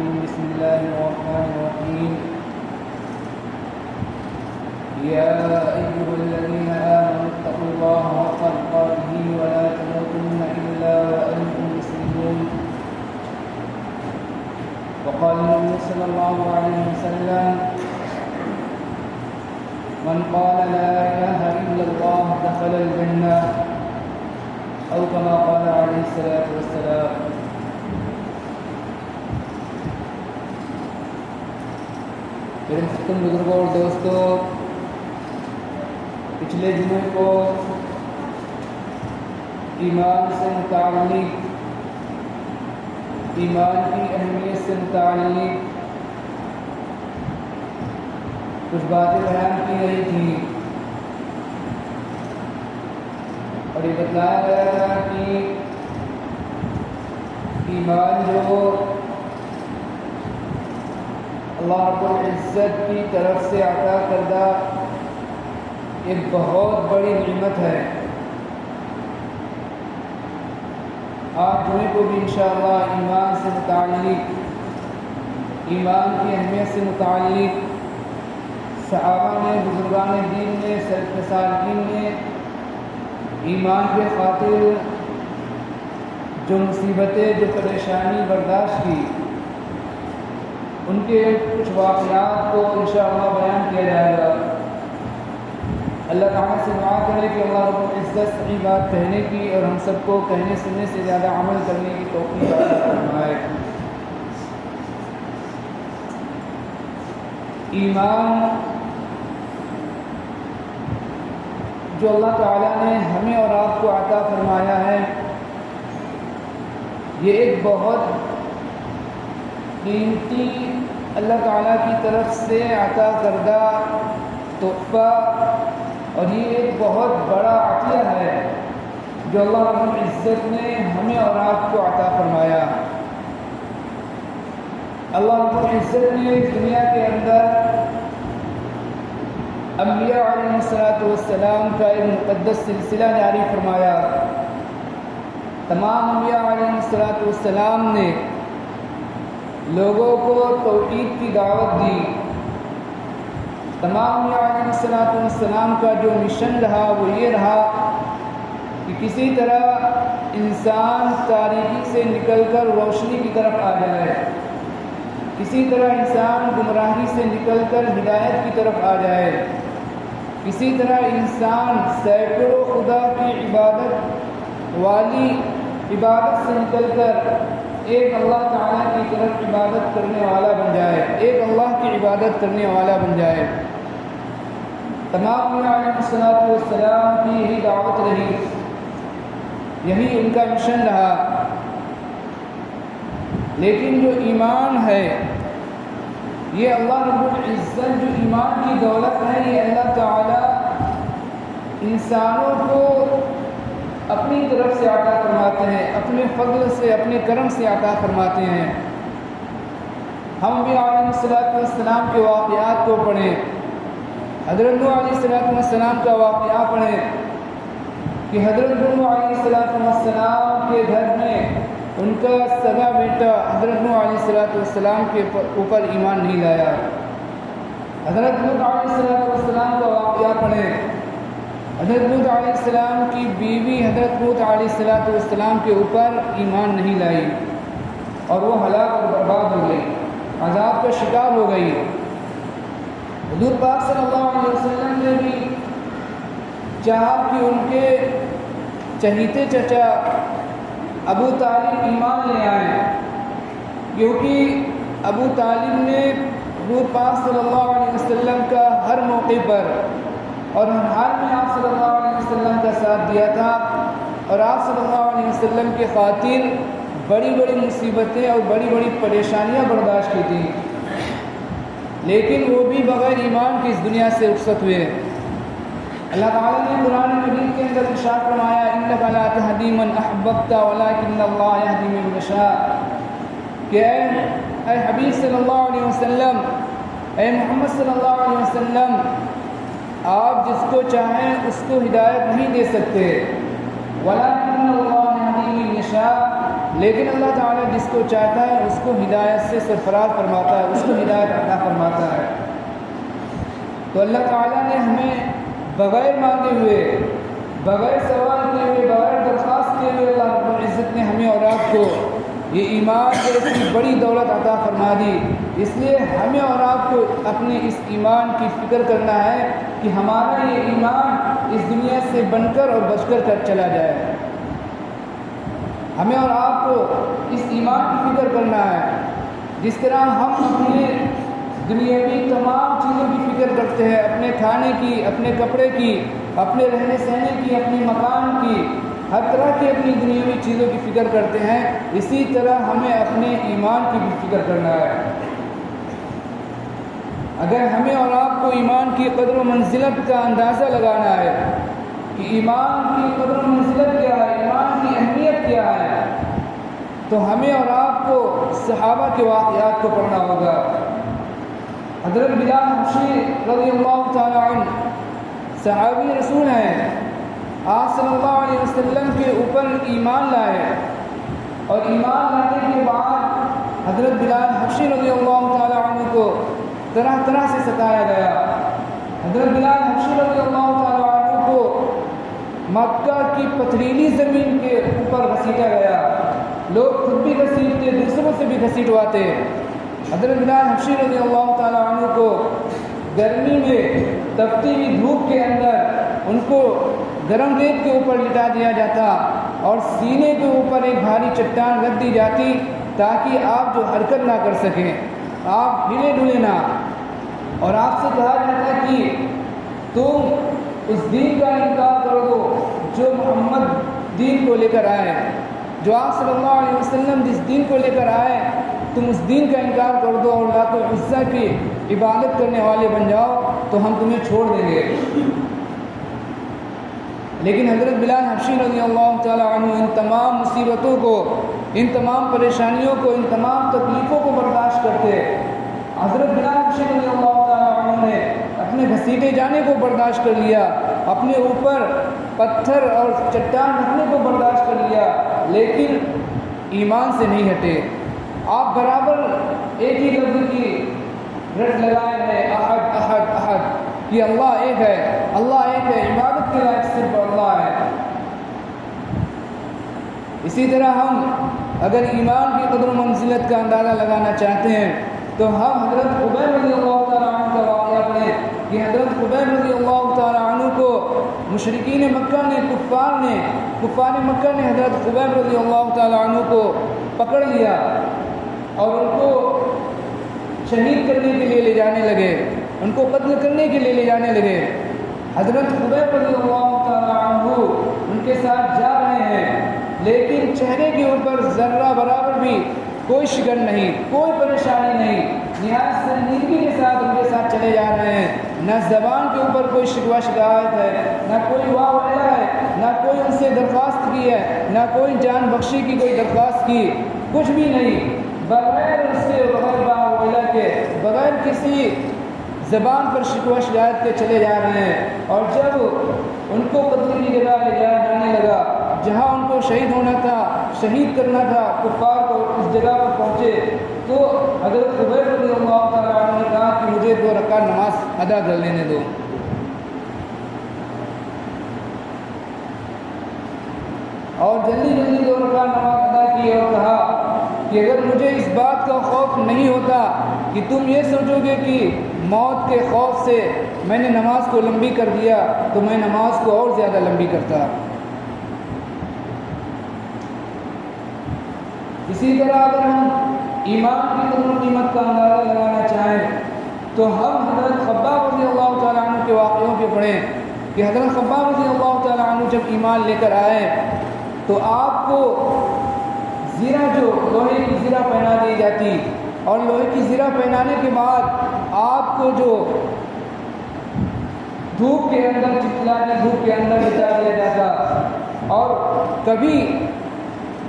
الرجيم بسم الله الرحمن الرحيم يا أيها الذين آمنوا اتقوا الله حق تقاته ولا تموتن إلا وأنتم مسلمون وقال النبي صلى الله عليه وسلم من قال لا إله إلا الله دخل الجنة أو كما قال عليه الصلاة والسلام. میرے محترم بزرگوں اور دوستوں، پچھلے جمعے کو ایمان سے متعلق، ایمان کی اہمیت سے متعلق کچھ باتیں بیان کی گئی تھی اور یہ بتلایا گیا تھا کہ ایمان جو اللہ رب العزت کی طرف سے عطا کردہ ایک بہت بڑی نعمت ہے. آج جمعے کو بھی انشاءاللہ ایمان سے متعلق، ایمان کی اہمیت سے متعلق صحابہ نے، بزرگان دین نے، سلف صالحین نے ایمان کے خاطر جو مصیبتیں، جو پریشانی برداشت کی، ان کے کچھ واقعات کو انشاءاللہ بیان کیا جائے گا. اللہ تعالیٰ سے دعا کرے کہ اللہ رب العزت صحیح بات کہنے کی اور ہم سب کو کہنے سننے سے زیادہ عمل کرنے کی توفیق عطا فرمائے. ایمان جو اللہ تعالیٰ نے ہمیں اور آپ کو عطا فرمایا ہے، یہ ایک بہت قیمتی اللہ تعالیٰ کی طرف سے عطا کردہ تحفہ اور یہ ایک بہت بڑا عطیہ ہے جو اللہ رب العزت نے ہمیں اور آپ کو عطا فرمایا. اللہ رب العزت نے اس دنیا کے اندر انبیاء علیہ السلام کا ایک مقدس سلسلہ جاری فرمایا. تمام انبیاء علیہ السلام نے لوگوں کو توحید کی دعوت دی. تمام انبیاء علیہ السلام کا جو مشن رہا وہ یہ رہا کہ کسی طرح انسان تاریکی سے نکل کر روشنی کی طرف آ جائے، کسی طرح انسان گمراہی سے نکل کر ہدایت کی طرف آ جائے، کسی طرح انسان سینکڑوں خدا کی عبادت والی عبادت سے نکل کر ایک اللہ تعالیٰ کی طرف عبادت کرنے والا بن جائے، ایک اللہ کی عبادت کرنے والا بن جائے. تمام انبیاء علیہ السلام کی یہی دعوت رہی، یہی ان کا مشن رہا. لیکن جو ایمان ہے، یہ اللہ رب العزت جو ایمان کی دولت ہے، یہ اللہ تعالیٰ انسانوں کو اپنی طرف سے عطا فرماتے ہیں، اپنے فضل سے، اپنے کرم سے عطا فرماتے ہیں. ہم بھی علیہ السلام کے واقعات کو پڑھیں، حضرت نوح علیہ السلام کا واقعہ پڑھیں کہ حضرت نوح علیہ السلام کے گھر میں ان کا سگا بیٹا حضرت نوح علیہ السلام کے اوپر ایمان نہیں لایا. حضرت نوح علیہ السلام کا واقعہ پڑھیں، حضرت لوط علیہ السلام کی بیوی حضرت لوط علیہ السلام کے اوپر ایمان نہیں لائی اور وہ ہلاک اور برباد ہو گئی، عذاب کا شکار ہو گئی. حضور پاک صلی اللہ علیہ وسلم نے بھی چاہا کہ ان کے چہیتے چچا ابو طالب ایمان لے آئیں، کیونکہ ابو طالب نے حضور پاک صلی اللہ علیہ وسلم کا ہر موقع پر اور ہر حال میں آپ صلی اللہ علیہ وسلم کا ساتھ دیا تھا اور آپ صلی اللہ علیہ وسلم کے خاطر بڑی بڑی مصیبتیں اور بڑی بڑی پریشانیاں برداشت کی تھیں. لیکن وہ بھی بغیر ایمان کی اس دنیا سے رخصت ہوئے. اللہ تعالیٰ نے قرآن مجید کے اندر ارشاد فرمایا اِنَّكَ لَا تَهْدِي مَنْ أَحْبَبْتَ وَلَكِنَّ اللَّهَ يَهْدِي مَن يَشَاءُ کہ اے حبیب صلی اللہ علیہ وسلم، اے محمد صلی اللہ علیہ وسلم، آپ جس کو چاہیں اس کو ہدایت نہیں دے سکتے، وَلَكِنَّ اللَّهَ يَهْدِي مَن يَشَاءُ لیکن اللہ تعالیٰ جس کو چاہتا ہے اس کو ہدایت سے سرفراز فرماتا ہے، اس کو ہدایت عطا فرماتا ہے۔ تو اللہ تعالیٰ نے ہمیں بغیر مانگے ہوئے، بغیر سوال کیے ہوئے، بغیر درخواست کیے ہوئے اللہ رب العزت نے ہمیں اور آپ کو یہ ایمان جیسی بڑی دولت عطا فرما دی۔ اس لیے ہمیں اور آپ کو اپنے اس ایمان کی فکر کرنا ہے کہ ہمارا یہ ایمان اس دنیا سے بن کر اور بچ کر چلا جائے۔ ہمیں اور آپ کو اس ایمان کی فکر کرنا ہے جس طرح ہم اپنے دنیاوی تمام چیزوں کی فکر کرتے ہیں، اپنے کھانے کی، اپنے کپڑے کی، اپنے رہنے سہنے کی، اپنے مکان کی، ہر طرح کی اپنی دنیاوی چیزوں کی فکر کرتے ہیں، اسی طرح ہمیں اپنے ایمان کی بھی فکر کرنا ہے۔ اگر ہمیں اور آپ کو ایمان کی قدر و منزلت کا اندازہ لگانا ہے کہ ایمان کی قدر و منزلت کیا ہے، ایمان کی اہمیت کیا ہے، تو ہمیں اور آپ کو صحابہ کے واقعات کو پڑھنا ہوگا۔ حضرت بلال حبشی رضی اللہ تعالیٰ عنہ صحابی رسول ہیں، آپ صلی اللہ علیہ وسلم کے اوپر ایمان لائے، اور ایمان لانے کے بعد حضرت بلال حبشی رضی اللہ تعالیٰ عنہ کو طرح طرح سے ستایا گیا۔ حضرت بلال حبشی رضی اللہ تعالیٰ عنہ کو مکہ کی پتھریلی زمین کے اوپر گھسیٹا گیا، لوگ خود بھی گھسیٹتے، دوسروں سے بھی گھسیٹواتے۔ حضرت بلال حبشی رضی اللہ تعالیٰ عنہ کو گرمی میں تپتی ہوئی دھوپ کے اندر ان کو گرم ریت کے اوپر لٹا دیا جاتا اور سینے کے اوپر ایک بھاری چٹان رکھ دی جاتی تاکہ آپ جو حرکت نہ کر سکیں، آپ ہلے ڈلے نہ، اور آپ سے کہا جاتا کہ تم اس دین کا انکار کر دو جو محمد دین کو لے کر آئے، جو آپ صلی اللہ علیہ وسلم جس دین کو لے کر آئے تم اس دین کا انکار کر دو اور لات العزیٰ کی عبادت کرنے والے بن جاؤ تو ہم تمہیں چھوڑ دیں گے۔ لیکن حضرت بلال حبشی رضی اللہ تعالیٰ عنہ ان تمام مصیبتوں کو، ان تمام پریشانیوں کو، ان تمام تکلیفوں کو برداشت کرتے۔ حضرت بلال حبشی رضی اللہ تعالیٰ عنہ نے اپنے گھسیٹے جانے کو برداشت کر لیا، اپنے اوپر پتھر اور چٹان رکھنے کو برداشت کر لیا، لیکن ایمان سے نہیں ہٹے۔ آپ برابر ایک ہی لفظ کی رٹ لگائے ہیں، احد احد احد، کہ اللہ ایک ہے، اللہ ایک ہے، عبادت کے لائق صرف اللہ ہے۔ اسی طرح ہم اگر ایمان کی قدر و منزلت کا اندازہ لگانا چاہتے ہیں تو ہم حضرت خبیب رضی اللہ تعالیٰ عنہ کا واقعہ پڑھیں کہ حضرت خبیب رضی اللہ تعالیٰ عنہ کو مشرکین مکہ نے، کفار مکہ نے حضرت خبیب رضی اللہ تعالیٰ عنہ کو پکڑ لیا اور ان کو شہید کرنے کے لیے لے جانے لگے، ان کو قتل کرنے کے لیے لے جانے لگے۔ حضرت خبیب رضی اللہ تعالیٰ عنہ ان کے ساتھ جا رہے ہیں، لیکن چہرے کے اوپر ذرہ برابر بھی کوئی شکن نہیں، کوئی پریشانی نہیں، نہایت سنجیدگی کے ساتھ ان کے ساتھ چلے جا رہے ہیں۔ نہ زبان کے اوپر کوئی شکوہ شکایت ہے، نہ کوئی واہ ویلا ہے، نہ کوئی ان سے درخواست کی ہے، نہ کوئی جان بخشی کی کوئی درخواست کی، کچھ بھی نہیں، بغیر اس کے، بغیر واہ ویلا کے، بغیر کسی زبان پر شکوہ شکایت کے چلے جا رہے ہیں۔ اور جب ان کو قتل کی جگہ لے جایا جانے لگا، جہاں ان کو شہید ہونا تھا، شہید کرنا تھا کفار کو، اس جگہ پر پہنچے تو حضرت خبیب رضی اللہ تعالیٰ عنہ نے کہا کہ مجھے 2 رکعت نماز ادا کر لینے دو۔ اور جلدی جلدی 2 رکعت نماز ادا کی اور کہا کہ اگر مجھے اس بات کا خوف نہیں ہوتا کہ تم یہ سوچو گے کہ موت کے خوف سے میں نے نماز کو لمبی کر دیا تو میں نماز کو اور زیادہ لمبی کرتا۔ اسی طرح اگر ہم ایمان کی قدر و قیمت کا اندازہ لگانا چاہیں تو ہم حضرت خباب رضی اللہ تعالیٰ عنہ کے واقعوں کے پڑھیں کہ حضرت خباب رضی اللہ تعالیٰ عنہ جب ایمان لے کر آئے تو آپ کو زرہ، جو لوہے کی زرہ پہنا دی جاتی، اور لوہے کی زرہ پہنانے کے بعد آپ کو جو دھوپ کے اندر، چٹلانے دھوپ کے اندر بچا دیا جاتا، اور کبھی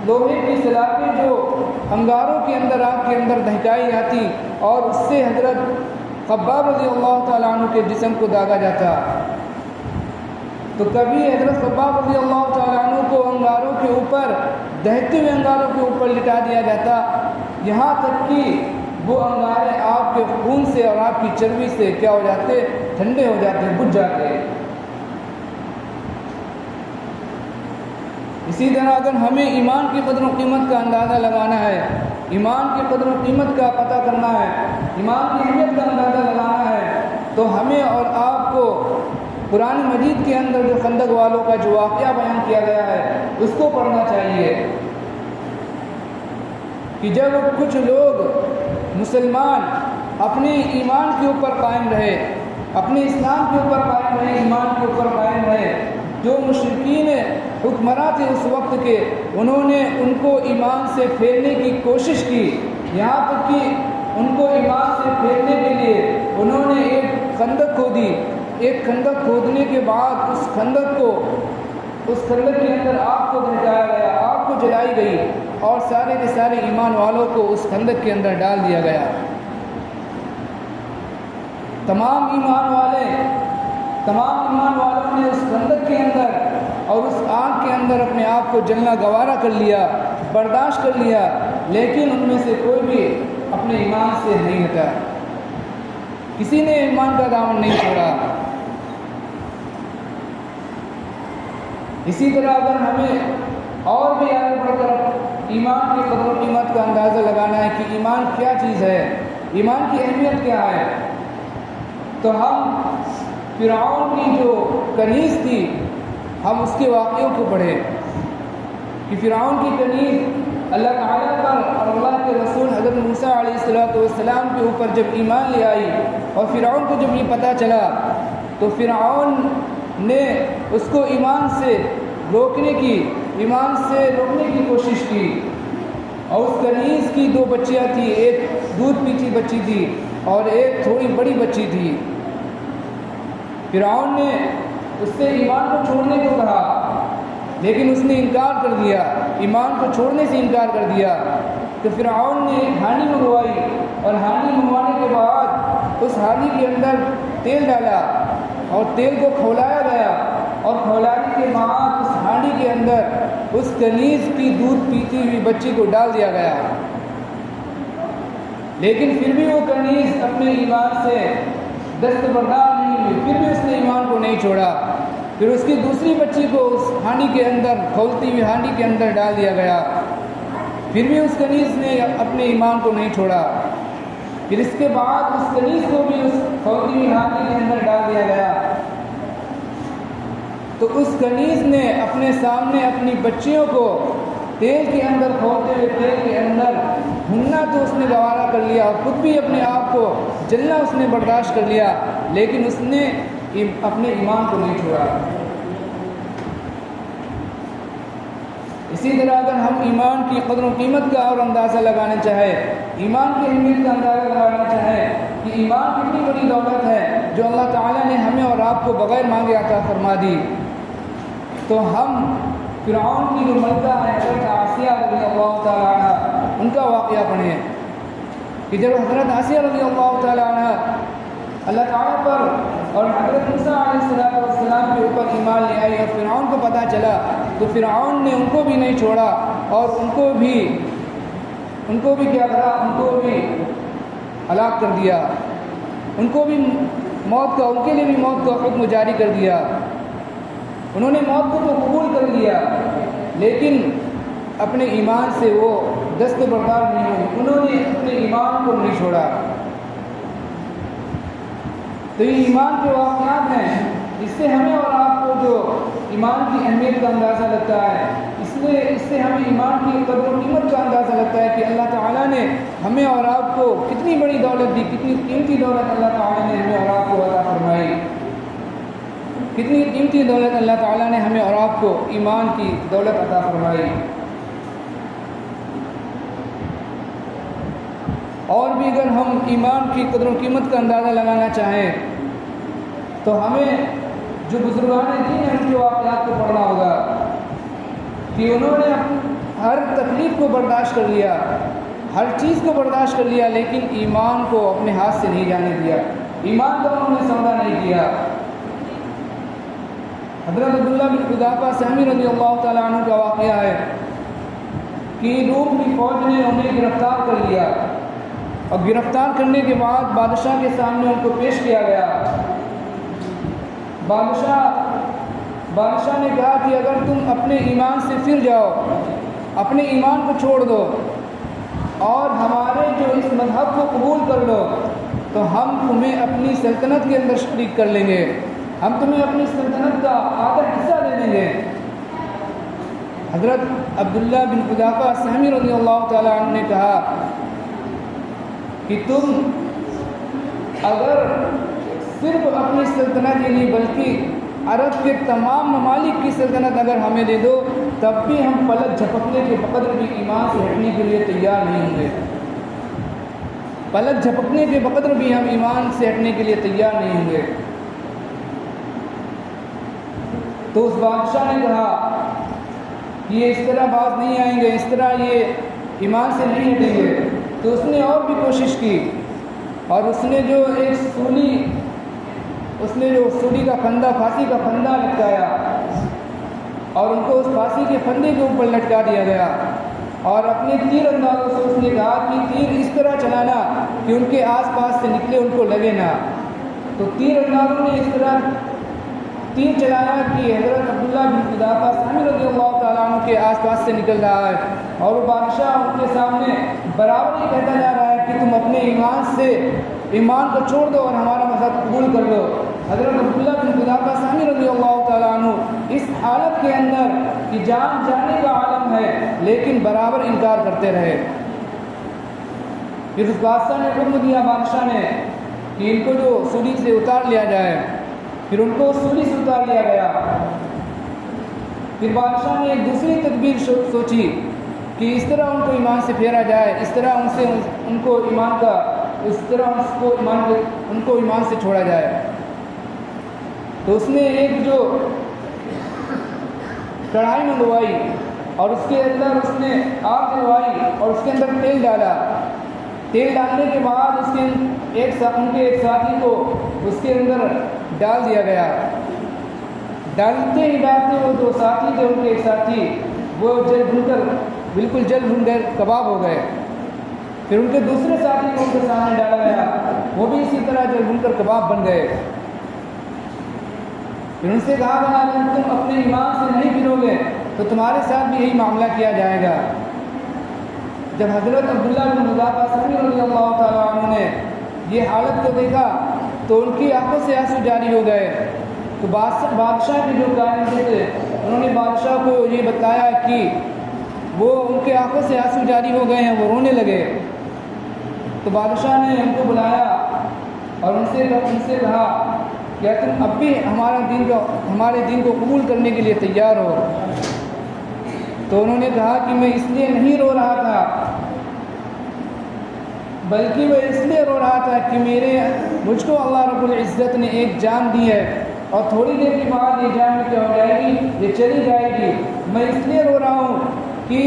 لوہے کی سلاخیں جو انگاروں کے اندر، آگ کے اندر دہکائی جاتی اور اس سے حضرت خباب رضی اللہ تعالیٰ عنہ کے جسم کو داغا جاتا۔ تو کبھی حضرت خباب رضی اللہ تعالیٰ عنہ کو انگاروں کے اوپر دہتے ہوئے انگاروں کے اوپر لٹا دیا جاتا، یہاں تک کہ وہ انگارے آپ کے خون سے اور آپ کی چربی سے کیا ہو جاتے؟ ٹھنڈے ہو جاتے، بجھ جاتے۔ اسی طرح اگر ہمیں ایمان کی قدر و قیمت کا اندازہ لگانا ہے، ایمان کی قدر و قیمت کا پتہ کرنا ہے، ایمان کی اہمیت کا اندازہ لگانا ہے، تو ہمیں اور آپ کو قرآن مجید کے اندر جو خندق والوں کا جو واقعہ بیان کیا گیا ہے اس کو پڑھنا چاہیے کہ جب کچھ لوگ مسلمان اپنے ایمان کے اوپر قائم رہے، اپنے اسلام کے اوپر قائم رہے، ایمان کے اوپر قائم رہے، جو مشرکین حکمراں تھے اس وقت کے، انہوں نے ان کو ایمان سے پھیرنے کی کوشش کی، یہاں تک کہ ان کو ایمان سے پھیرنے کے لیے انہوں نے ایک خندق کھودی۔ ایک خندق کھودنے کے بعد اس خندق کے اندر آگ کو بھڑکایا گیا، آگ کو جلائی گئی اور سارے کے سارے ایمان والوں کو اس خندق کے اندر ڈال دیا گیا۔ تمام ایمان والوں نے اس خندق کے اندر اور اس آگ کے اندر اپنے آپ کو جلنا گوارا کر لیا، برداشت کر لیا، لیکن ان میں سے کوئی بھی اپنے ایمان سے نہیں ہٹا، کسی نے ایمان کا دامن نہیں چھوڑا۔ اسی طرح اگر ہمیں اور بھی آگے بڑھ کر ایمان کی قدر و قیمت کا اندازہ لگانا ہے کہ ایمان کیا چیز ہے، ایمان کی اہمیت کیا ہے، تو ہم فرعون کی جو کنیز تھی ہم اس کے واقعوں کو پڑھیں کہ فرعون کی کنیز اللہ تعالیٰ پر اور اللہ کے رسول حضرت موسیٰ علیہ السلام کے اوپر جب ایمان لے آئی اور فرعون کو جب یہ پتہ چلا تو فرعون نے اس کو ایمان سے روکنے کی کوشش کی، اور اس کنیز کی دو بچیاں تھیں، ایک دودھ پیتی بچی تھی اور ایک تھوڑی بڑی بچی تھی۔ فرعون نے اس سے ایمان کو چھوڑنے کو کہا لیکن اس نے انکار کر دیا، ایمان کو چھوڑنے سے انکار کر دیا۔ تو فرعون نے ایک ہانڈی منگوائی اور ہانڈی منگوانے کے بعد اس ہانڈی کے اندر تیل ڈالا اور تیل کو کھولایا گیا، اور کھولانے کے بعد اس ہانڈی کے اندر اس کنیز کی دودھ پیتی ہوئی بچی کو ڈال دیا گیا، لیکن پھر بھی وہ کنیز اپنے ایمان سے دستبردار نہیں ہوئی، پھر بھی اس نے ایمان کو نہیں چھوڑا۔ پھر اس کی دوسری بچی کو اس ہانڈی کے اندر، کھولتی ہوئی ہانڈی کے اندر ڈال دیا گیا، پھر بھی اس کنیز نے اپنے ایمان کو نہیں چھوڑا۔ پھر اس کے بعد اس کنیز کو بھی اس کھولتی ہوئی ہانڈی کے اندر ڈال دیا گیا، تو اس کنیز نے اپنے سامنے اپنی بچیوں کو تیل کے اندر کھولتے ہوئے تیل کے اندر بھوننا تو اس نے گوارا کر لیا اور خود بھی اپنے آپ کو جلنا اس نے برداشت کر لیا، لیکن اس نے اپنے ایمان کو نہیں چھوڑا۔ اسی طرح اگر ہم ایمان کی قدر و قیمت کا اور اندازہ لگانا چاہیں، ایمان کی اہمیت کا اندازہ لگانا چاہیں کہ ایمان کتنی بڑی دولت ہے جو اللہ تعالیٰ نے ہمیں اور آپ کو بغیر مانگے عطا فرما دی، تو ہم فرعون کی جو ملکہ ہے حضرت آسیہ رضی اللہ تعالیٰ عنہ ان کا واقعہ پڑھیں کہ جب حضرت آسیہ رضی اللہ تعالیٰ عنہ اللہ تعالیٰ پر اور حضرت موسیٰ علیہ السلام کے اوپر ایمان لے آئی اور فرعون کو پتہ چلا تو فرعون نے ان کو بھی نہیں چھوڑا اور ان کو بھی کیا کرا، ان کو بھی ہلاک کر دیا، ان کو بھی موت کا، ان کے لیے بھی موت کا حکم جاری کر دیا۔ انہوں نے موت کو تو قبول کر لیا لیکن اپنے ایمان سے وہ دستبردار نہیں ہوئے، انہوں نے اپنے ایمان کو نہیں چھوڑا۔ تو یہ ایمان کے واقعات ہیں، اس سے ہمیں اور آپ کو جو ایمان کی اہمیت کا اندازہ لگتا ہے، اس سے ہمیں ایمان کی قدر و قیمت کا اندازہ لگتا ہے کہ اللہ تعالیٰ نے ہمیں اور آپ کو کتنی بڑی دولت دی، کتنی قیمتی دولت اللہ تعالیٰ نے ہمیں اور آپ کو عطا فرمائی، کتنی قیمتی دولت اللہ تعالیٰ نے ہمیں اور آپ کو ایمان کی دولت عطا فرمائی۔ اور بھی اگر ہم ایمان کی قدر و قیمت کا اندازہ لگانا چاہیں تو ہمیں جو بزرگان دین ہیں ان کے واقعات کو پڑھنا ہوگا کہ انہوں نے ہر تکلیف کو برداشت کر لیا، ہر چیز کو برداشت کر لیا، لیکن ایمان کو اپنے ہاتھ سے نہیں جانے دیا، ایمان کو انہوں نے سودا نہیں کیا۔ حضرت عبداللہ بن حذافہ سہمی رضی اللہ تعالیٰ عنہ کا واقعہ ہے کہ روم کی فوج نے انہیں گرفتار کر لیا، اور گرفتار کرنے کے بعد بادشاہ کے سامنے ان کو پیش کیا گیا۔ بادشاہ نے کہا کہ اگر تم اپنے ایمان سے پھر جاؤ، اپنے ایمان کو چھوڑ دو اور ہمارے جو اس مذہب کو قبول کر لو، تو ہم تمہیں اپنی سلطنت کے اندر شریک کر لیں گے، ہم تمہیں اپنی سلطنت کا آدھا حصہ دے دیں گے۔ حضرت عبداللہ بن حذافہ سہمی رضی اللہ تعالیٰ عنہ نے کہا کہ تم اگر صرف اپنی سلطنت ہی نہیں بلکہ عرب کے تمام ممالک کی سلطنت اگر ہمیں دے دو، تب بھی ہم پلک جھپکنے کے بقدر بھی ایمان سے ہٹنے کے لیے تیار نہیں ہوں گے، پلک جھپکنے کے بقدر بھی ہم ایمان سے ہٹنے کے لیے تیار نہیں ہوں گے۔ تو اس بادشاہ نے کہا کہ یہ اس طرح باز نہیں آئیں گے، اس طرح یہ ایمان سے نہیں ہٹیں گے۔ تو اس نے اور بھی کوشش کی، اور اس نے جو سولی کا پھندا، پھانسی کا پھندا لٹکایا، اور ان کو اس پھانسی کے پھندے کے اوپر لٹکا دیا گیا، اور اپنے تیر اندازوں سے اس نے کہا کہ تیر اس طرح چلانا کہ ان کے آس پاس سے نکلے، ان کو لگے نہ۔ تو تیر اندازوں نے اس طرح تیر چلایا کہ حضرت عبداللہ بن حذافہ سہمی رضی اللہ تعالیٰ عنہ کے آس پاس سے نکل رہا ہے، اور وہ بادشاہ ان کے سامنے برابر ہی کہتا جا رہا ہے کہ تم اپنے ایمان کو چھوڑ دو اور ہمارا مذہب قبول کر لو۔ حضرت عبداللہ بن حذافہ سہمی رضی اللہ تعالیٰ عنہ اس حالت کے اندر کہ جان جانے کا عالم ہے، لیکن برابر انکار کرتے رہے۔ پھر اس بادشاہ نے حکم دیا، بادشاہ نے، کہ ان کو جو سولی سے اتار لیا جائے۔ پھر ان کو سولی سے اتار لیا گیا۔ پھر بادشاہ نے ایک دوسری تدبیر سوچی کہ اس طرح ان کو ایمان سے پھیرا جائے، اس طرح ان کو ایمان سے چھوڑا جائے۔ تو اس نے ایک جو کڑھائی منگوائی، اور اس کے اندر اس نے آگ جلوائی، اور اس کے اندر تیل ڈالا۔ تیل ڈالنے کے بعد ان کے ایک ساتھی کو اس کے اندر ڈال دیا گیا۔ ڈالتے ہی ڈالتے وہ جو ساتھی تھے، ان کے ایک ساتھی، وہ بالکل جل بھن کر کباب ہو گئے۔ پھر ان کے دوسرے ساتھی کو ان کے سامنے ڈالا گیا، وہ بھی اسی طرح جل بھن کر کباب بن گئے۔ پھر ان سے کہا گیا کہ تم اپنے ایمان سے نہیں پھرو گے تو تمہارے ساتھ بھی یہی معاملہ کیا جائے گا۔ جب حضرت عبداللہ بن حذافہ سہمی رضی اللہ تعالیٰ عنہ نے یہ حالت کو دیکھا تو ان کی آنکھوں سے آنسو جاری ہو گئے۔ تو بادشاہ کے جو کارندے تھے، انہوں نے بادشاہ کو یہ بتایا کہ وہ ان کے آنکھوں سے آنسو جاری ہو گئے ہیں، وہ رونے لگے۔ تو بادشاہ نے ان کو بلایا اور ان سے کہا کیا تم اب بھی ہمارے دین کو قبول کرنے کے لیے تیار ہو؟ تو انہوں نے کہا کہ میں اس لیے نہیں رو رہا تھا، بلکہ میں اس لیے رو رہا تھا کہ مجھ کو اللہ رب العزت نے ایک جان دی ہے، اور تھوڑی دیر کے بعد یہ جان کیا ہو جائے گی، یہ چلی جائے گی۔ میں اس لیے رو رہا ہوں کہ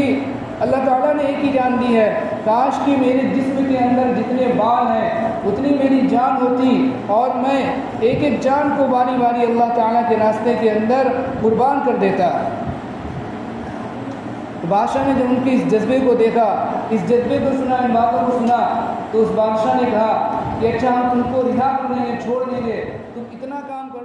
اللہ تعالیٰ نے ایک ہی جان دی ہے، کاش کہ میرے جسم کے اندر جتنے بال ہیں اتنی میری جان ہوتی، اور میں ایک ایک جان کو باری باری اللہ تعالیٰ کے راستے کے اندر قربان کر دیتا۔ تو بادشاہ نے جب ان کے اس جذبے کو دیکھا، اس جذبے کو سنا، ان باتوں کو سنا، تو اس بادشاہ نے کہا کہ اچھا ہم تم کو رہا کر دیں گے، چھوڑ دیں گے، تم اتنا کام کر